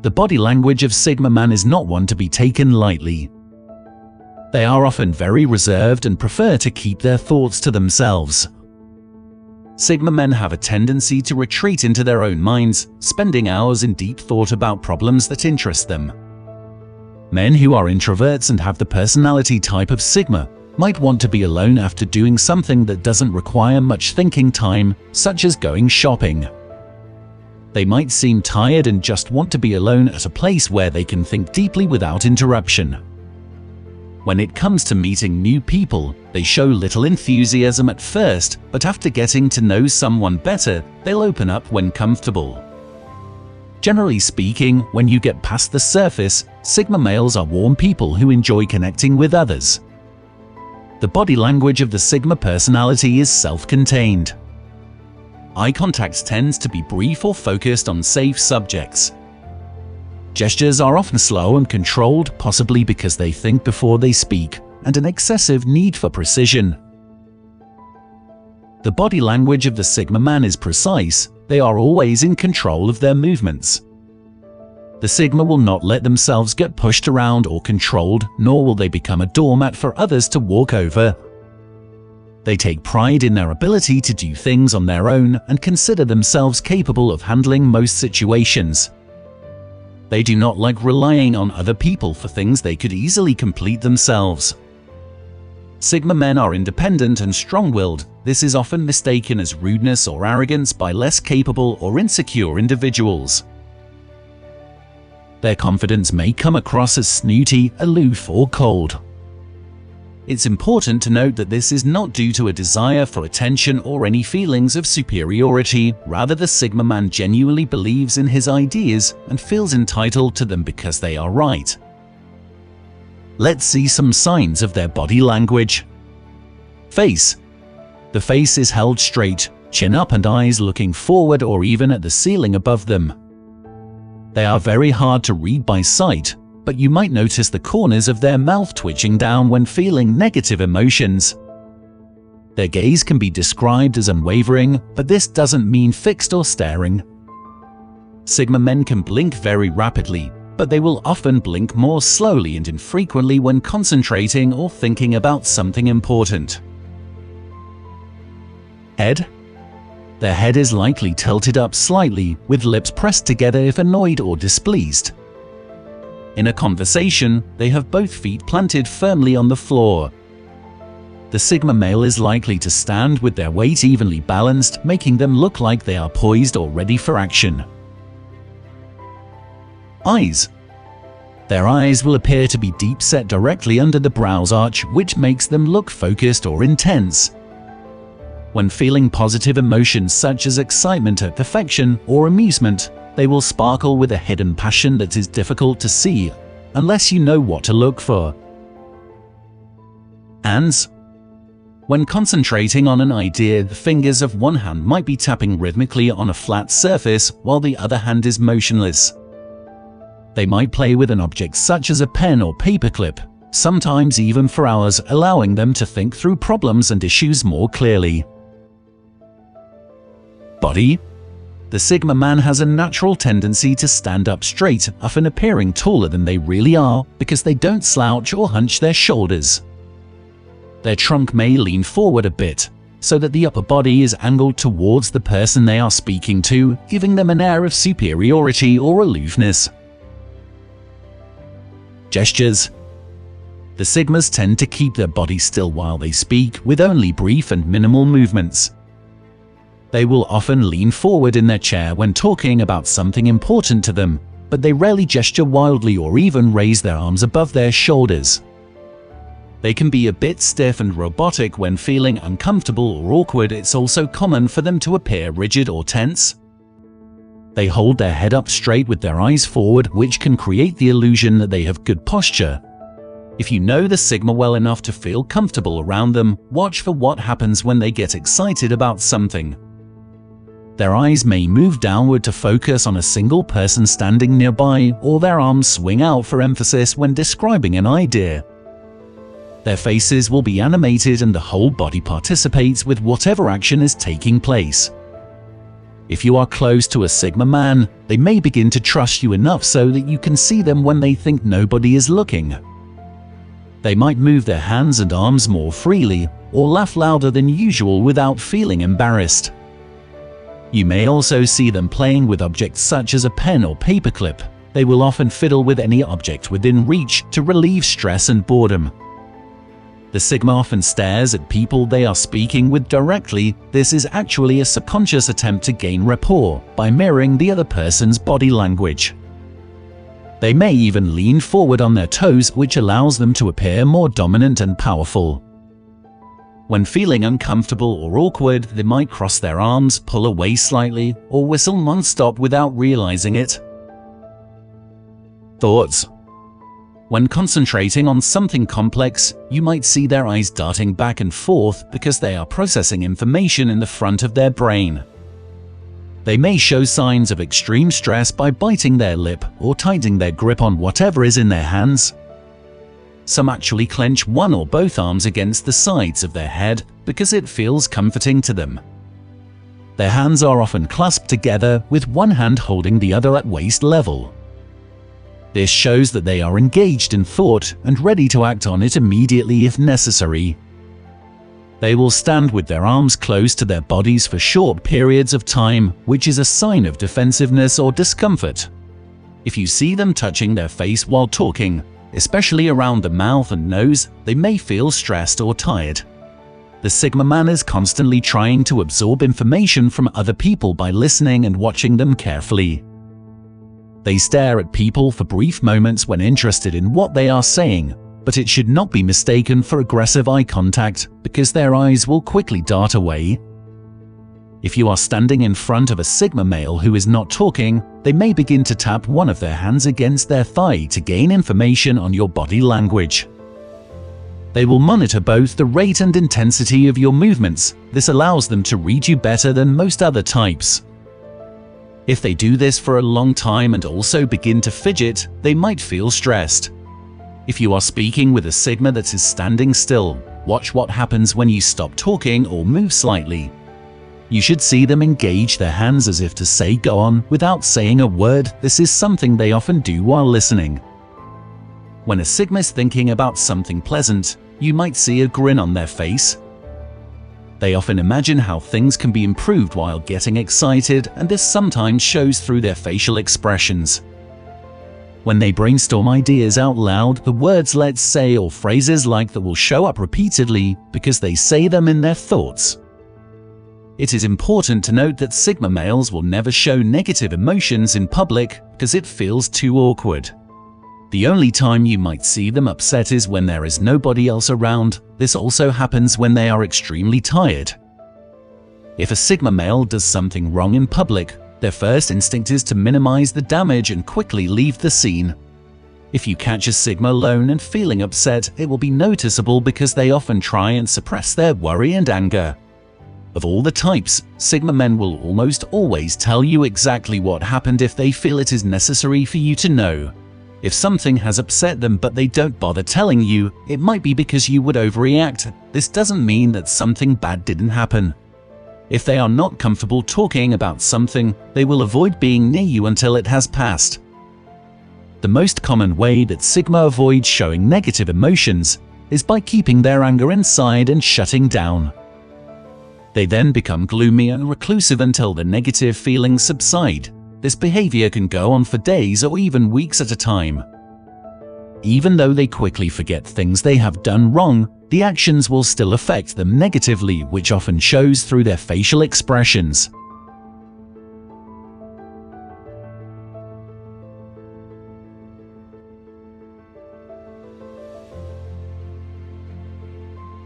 The body language of Sigma Man is not one to be taken lightly. They are often very reserved and prefer to keep their thoughts to themselves. Sigma men have a tendency to retreat into their own minds, spending hours in deep thought about problems that interest them. Men who are introverts and have the personality type of Sigma might want to be alone after doing something that doesn't require much thinking time, such as going shopping. They might seem tired and just want to be alone at a place where they can think deeply without interruption. When it comes to meeting new people, they show little enthusiasm at first, but after getting to know someone better, they'll open up when comfortable. Generally speaking, when you get past the surface, Sigma males are warm people who enjoy connecting with others. The body language of the Sigma personality is self-contained. Eye contact tends to be brief or focused on safe subjects. Gestures are often slow and controlled, possibly because they think before they speak, and an excessive need for precision. The body language of the Sigma man is precise. They are always in control of their movements. The Sigma will not let themselves get pushed around or controlled, nor will they become a doormat for others to walk over. They take pride in their ability to do things on their own and consider themselves capable of handling most situations. They do not like relying on other people for things they could easily complete themselves. Sigma men are independent and strong-willed. This is often mistaken as rudeness or arrogance by less capable or insecure individuals. Their confidence may come across as snooty, aloof, or cold. It's important to note that this is not due to a desire for attention or any feelings of superiority. Rather, the Sigma man genuinely believes in his ideas and feels entitled to them because they are right. Let's see some signs of their body language. Face. The face is held straight, chin up and eyes looking forward or even at the ceiling above them. They are very hard to read by sight, but you might notice the corners of their mouth twitching down when feeling negative emotions. Their gaze can be described as unwavering, but this doesn't mean fixed or staring. Sigma men can blink very rapidly, but they will often blink more slowly and infrequently when concentrating or thinking about something important. Head. Their head is likely tilted up slightly, with lips pressed together if annoyed or displeased. In a conversation, they have both feet planted firmly on the floor. The Sigma male is likely to stand with their weight evenly balanced, making them look like they are poised or ready for action. Eyes. Their eyes will appear to be deep set directly under the brows arch, which makes them look focused or intense. When feeling positive emotions such as excitement at affection or amusement, they will sparkle with a hidden passion that is difficult to see unless you know what to look for. Hands. When concentrating on an idea, the fingers of one hand might be tapping rhythmically on a flat surface while the other hand is motionless. They might play with an object such as a pen or paperclip, sometimes even for hours, allowing them to think through problems and issues more clearly. Body. The Sigma man has a natural tendency to stand up straight, often appearing taller than they really are because they don't slouch or hunch their shoulders. Their trunk may lean forward a bit, so that the upper body is angled towards the person they are speaking to, giving them an air of superiority or aloofness. Gestures. The Sigmas tend to keep their body still while they speak, with only brief and minimal movements. They will often lean forward in their chair when talking about something important to them, but they rarely gesture wildly or even raise their arms above their shoulders. They can be a bit stiff and robotic when feeling uncomfortable or awkward. It's also common for them to appear rigid or tense. They hold their head up straight with their eyes forward, which can create the illusion that they have good posture. If you know the Sigma well enough to feel comfortable around them, watch for what happens when they get excited about something. Their eyes may move downward to focus on a single person standing nearby, or their arms swing out for emphasis when describing an idea. Their faces will be animated and the whole body participates with whatever action is taking place. If you are close to a Sigma man, they may begin to trust you enough so that you can see them when they think nobody is looking. They might move their hands and arms more freely or laugh louder than usual without feeling embarrassed. You may also see them playing with objects such as a pen or paperclip. They will often fiddle with any object within reach to relieve stress and boredom. The Sigma often stares at people they are speaking with directly. This is actually a subconscious attempt to gain rapport by mirroring the other person's body language. They may even lean forward on their toes, which allows them to appear more dominant and powerful. When feeling uncomfortable or awkward, they might cross their arms, pull away slightly, or whistle non-stop without realizing it. Thoughts. When concentrating on something complex, you might see their eyes darting back and forth because they are processing information in the front of their brain. They may show signs of extreme stress by biting their lip or tightening their grip on whatever is in their hands. Some actually clench one or both arms against the sides of their head because it feels comforting to them. Their hands are often clasped together, with one hand holding the other at waist level. This shows that they are engaged in thought and ready to act on it immediately if necessary. They will stand with their arms close to their bodies for short periods of time, which is a sign of defensiveness or discomfort. If you see them touching their face while talking, especially around the mouth and nose, they may feel stressed or tired. The Sigma man is constantly trying to absorb information from other people by listening and watching them carefully. They stare at people for brief moments when interested in what they are saying, but it should not be mistaken for aggressive eye contact because their eyes will quickly dart away. If you are standing in front of a Sigma male who is not talking, they may begin to tap one of their hands against their thigh to gain information on your body language. They will monitor both the rate and intensity of your movements. This allows them to read you better than most other types. If they do this for a long time and also begin to fidget, they might feel stressed. If you are speaking with a Sigma that is standing still, watch what happens when you stop talking or move slightly. You should see them engage their hands as if to say "go on" without saying a word. This is something they often do while listening. When a Sigma is thinking about something pleasant, you might see a grin on their face. They often imagine how things can be improved while getting excited, and this sometimes shows through their facial expressions. When they brainstorm ideas out loud, the words "let's say" or phrases like that will show up repeatedly because they say them in their thoughts. It is important to note that Sigma males will never show negative emotions in public because it feels too awkward. The only time you might see them upset is when there is nobody else around. This also happens when they are extremely tired. If a Sigma male does something wrong in public, their first instinct is to minimize the damage and quickly leave the scene. If you catch a Sigma alone and feeling upset, it will be noticeable because they often try and suppress their worry and anger. Of all the types, Sigma men will almost always tell you exactly what happened if they feel it is necessary for you to know. If something has upset them but they don't bother telling you, it might be because you would overreact. This doesn't mean that something bad didn't happen. If they are not comfortable talking about something, they will avoid being near you until it has passed. The most common way that Sigma avoid showing negative emotions is by keeping their anger inside and shutting down. They then become gloomy and reclusive until the negative feelings subside. This behavior can go on for days or even weeks at a time. Even though they quickly forget things they have done wrong, the actions will still affect them negatively, which often shows through their facial expressions.